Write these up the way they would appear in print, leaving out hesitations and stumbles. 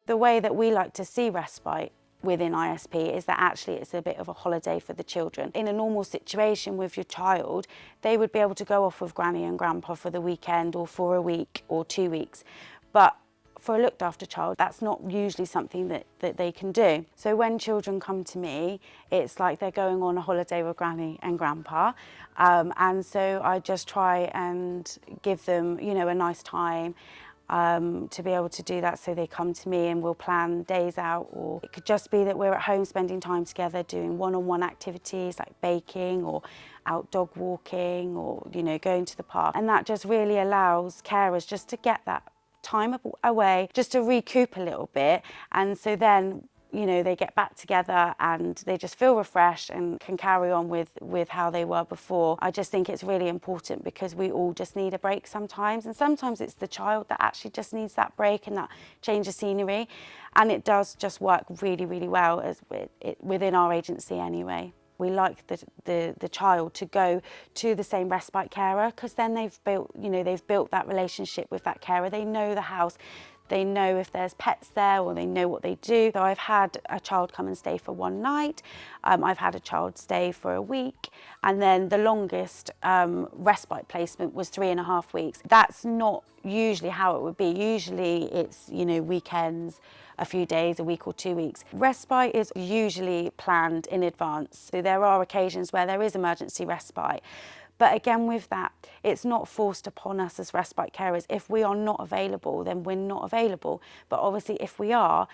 The way that we like to see respite within ISP is that actually it's a bit of a holiday for the children. In a normal situation with your child, they would be able to go off with granny and grandpa for the weekend or for a week or 2 weeks. But for a looked after child, that's not usually something that they can do. So when children come to me, it's like they're going on a holiday with granny and grandpa. And so I just try and give them, you know, a nice time to be able to do that. So they come to me and we'll plan days out, or it could just be that we're at home spending time together doing one-on-one activities like baking or out dog walking or, you know, going to the park. And that just really allows carers just to get that time away, just to recoup a little bit. And so then, you know, they get back together and they just feel refreshed and can carry on with how they were before. I just think it's really important because we all just need a break sometimes, and sometimes it's the child that actually just needs that break and that change of scenery, and it does just work really, really well as within our agency anyway. We like the child to go to the same respite carer because then they've built, you know, they've built that relationship with that carer. They know the house. They know if there's pets there, or they know what they do. So I've had a child come and stay for one night. I've had a child stay for a week. And then the longest respite placement was 3.5 weeks. That's not usually how it would be. Usually it's, you know, weekends, a few days, a week or 2 weeks. Respite is usually planned in advance. So there are occasions where there is emergency respite. But again, with that, it's not forced upon us as respite carers. If we are not available, then we're not available. But obviously, if we are,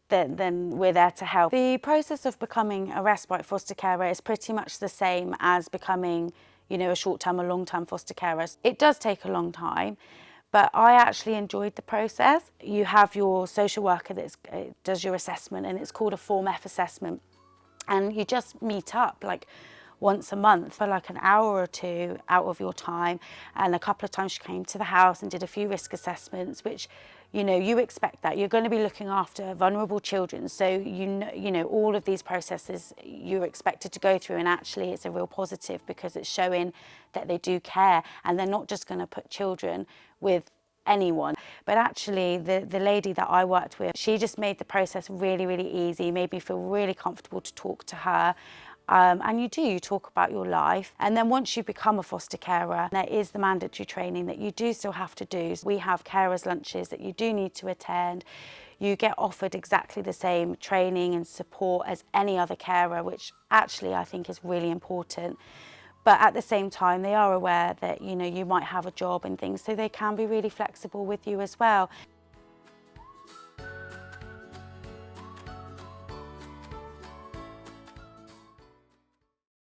then we're there to help. The process of becoming a respite foster carer is pretty much the same as becoming, you know, a short-term or long-term foster carer. It does take a long time, but I actually enjoyed the process. You have your social worker that does your assessment, and it's called a Form F assessment. And you just meet up like once a month for like an hour or two out of your time, and a couple of times she came to the house and did a few risk assessments, which, you know, you expect that you're going to be looking after vulnerable children, so you know all of these processes you're expected to go through, and actually it's a real positive because it's showing that they do care and they're not just going to put children with anyone. But actually the lady that I worked with, she just made the process really, really easy, made me feel really comfortable to talk to her. And you talk about your life, and then once you become a foster carer, there is the mandatory training that you do still have to do. We have carers lunches that you do need to attend. You get offered exactly the same training and support as any other carer, which actually I think is really important. But at the same time, they are aware that, you know, you might have a job and things, so they can be really flexible with you as well.